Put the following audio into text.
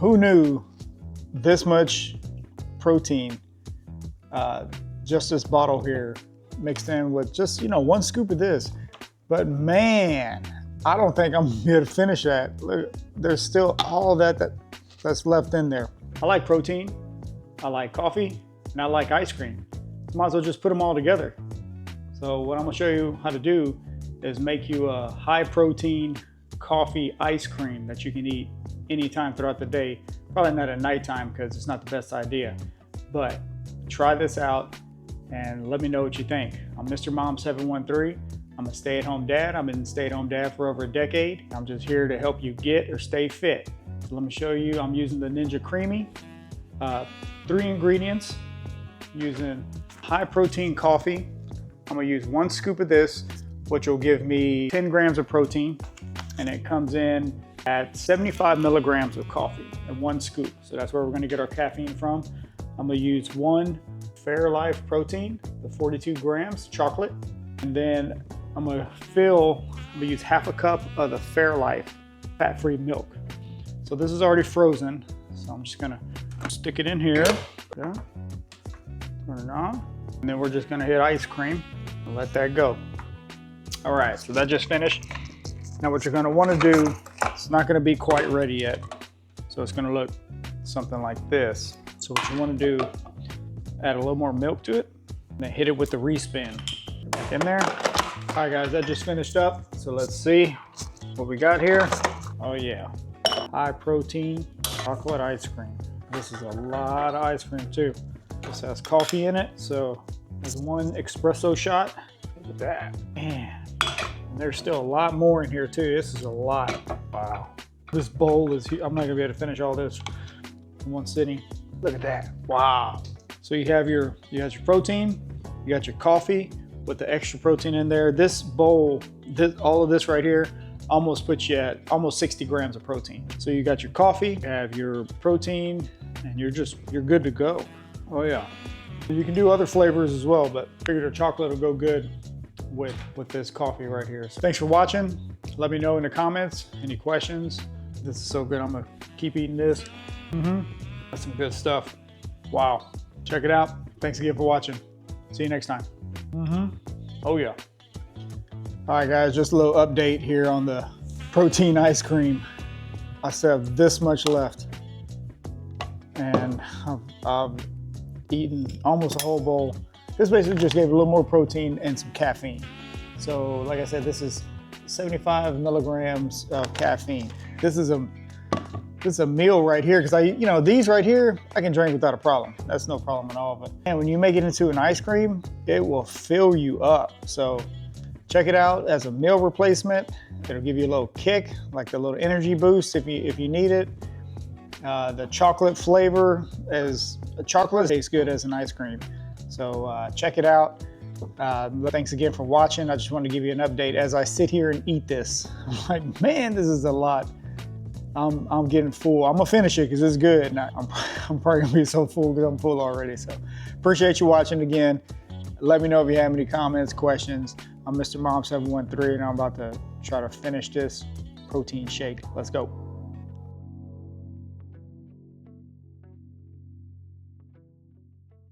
who knew this much protein, just this bottle here mixed in with just, you know, 1 scoop of this. But man, I don't think I'm gonna be able to finish that. Look, there's still all that's left in there. I like protein, I like coffee, and I like ice cream. Might as well just put them all together. So what I'm gonna show you how to do is make you a high protein coffee ice cream that you can eat anytime throughout the day. Probably not at nighttime because it's not the best idea, but try this out and let me know what you think. I'm Mr. Mom 713. I'm a stay-at-home dad. I've been stay-at-home dad for over a decade. I'm just here to help you get or stay fit. So let me show you. I'm using the Ninja Creami. 3 ingredients. Using high protein coffee. I'm gonna use 1 scoop of this, which will give me 10 grams of protein, and it comes in at 75 milligrams of coffee in 1 scoop. So that's where we're gonna get our caffeine from. I'm gonna use 1 Fairlife protein, the 42 grams chocolate, and then I'm gonna use half a cup of the Fairlife fat-free milk. So this is already frozen, so I'm just gonna stick it in here. Yeah. Turn it on. And then we're just gonna hit ice cream and let that go. All right, so that just finished. Now what you're gonna wanna do, it's not gonna be quite ready yet. So it's gonna look something like this. So what you wanna do, add a little more milk to it, and then hit it with the respin. Back in there. All right guys, that just finished up. So let's see what we got here. Oh yeah, high protein chocolate ice cream. This is a lot of ice cream too. This has coffee in it, so there's 1 espresso shot. Look at that, man. And there's still a lot more in here too. This is a lot. Wow. This bowl is huge. I'm not gonna be able to finish all this in 1 sitting. Look at that. Wow. So you got your protein, you got your coffee with the extra protein in there. This bowl, all of this right here, almost puts you at almost 60 grams of protein. So you got your coffee, you have your protein, and you're good to go. Oh yeah. You can do other flavors as well, but I figured a chocolate will go good with this coffee right here. So thanks for watching. Let me know in the comments, any questions. This is so good, I'm gonna keep eating this. That's some good stuff. Wow, check it out. Thanks again for watching. See you next time. Oh yeah. All right guys, just a little update here on the protein ice cream. I still have this much left. And I've eaten almost a whole bowl. This basically just gave a little more protein and some caffeine. So like I said, this is 75 milligrams of caffeine. This is a meal right here, because these right here, I can drink without a problem. That's no problem at all. But and when you make it into an ice cream, it will fill you up. So check it out as a meal replacement. It'll give you a little kick, like a little energy boost if you need it. The chocolate flavor chocolate tastes good as an ice cream. So check it out. Thanks again for watching. I just wanted to give you an update as I sit here and eat this. I'm like, man, this is a lot. I'm getting full. I'm gonna finish it because it's good. And I'm probably gonna be so full because I'm full already. So appreciate you watching again. Let me know if you have any comments, questions. I'm Mr. Mom 713 and I'm about to try to finish this protein shake. Let's go.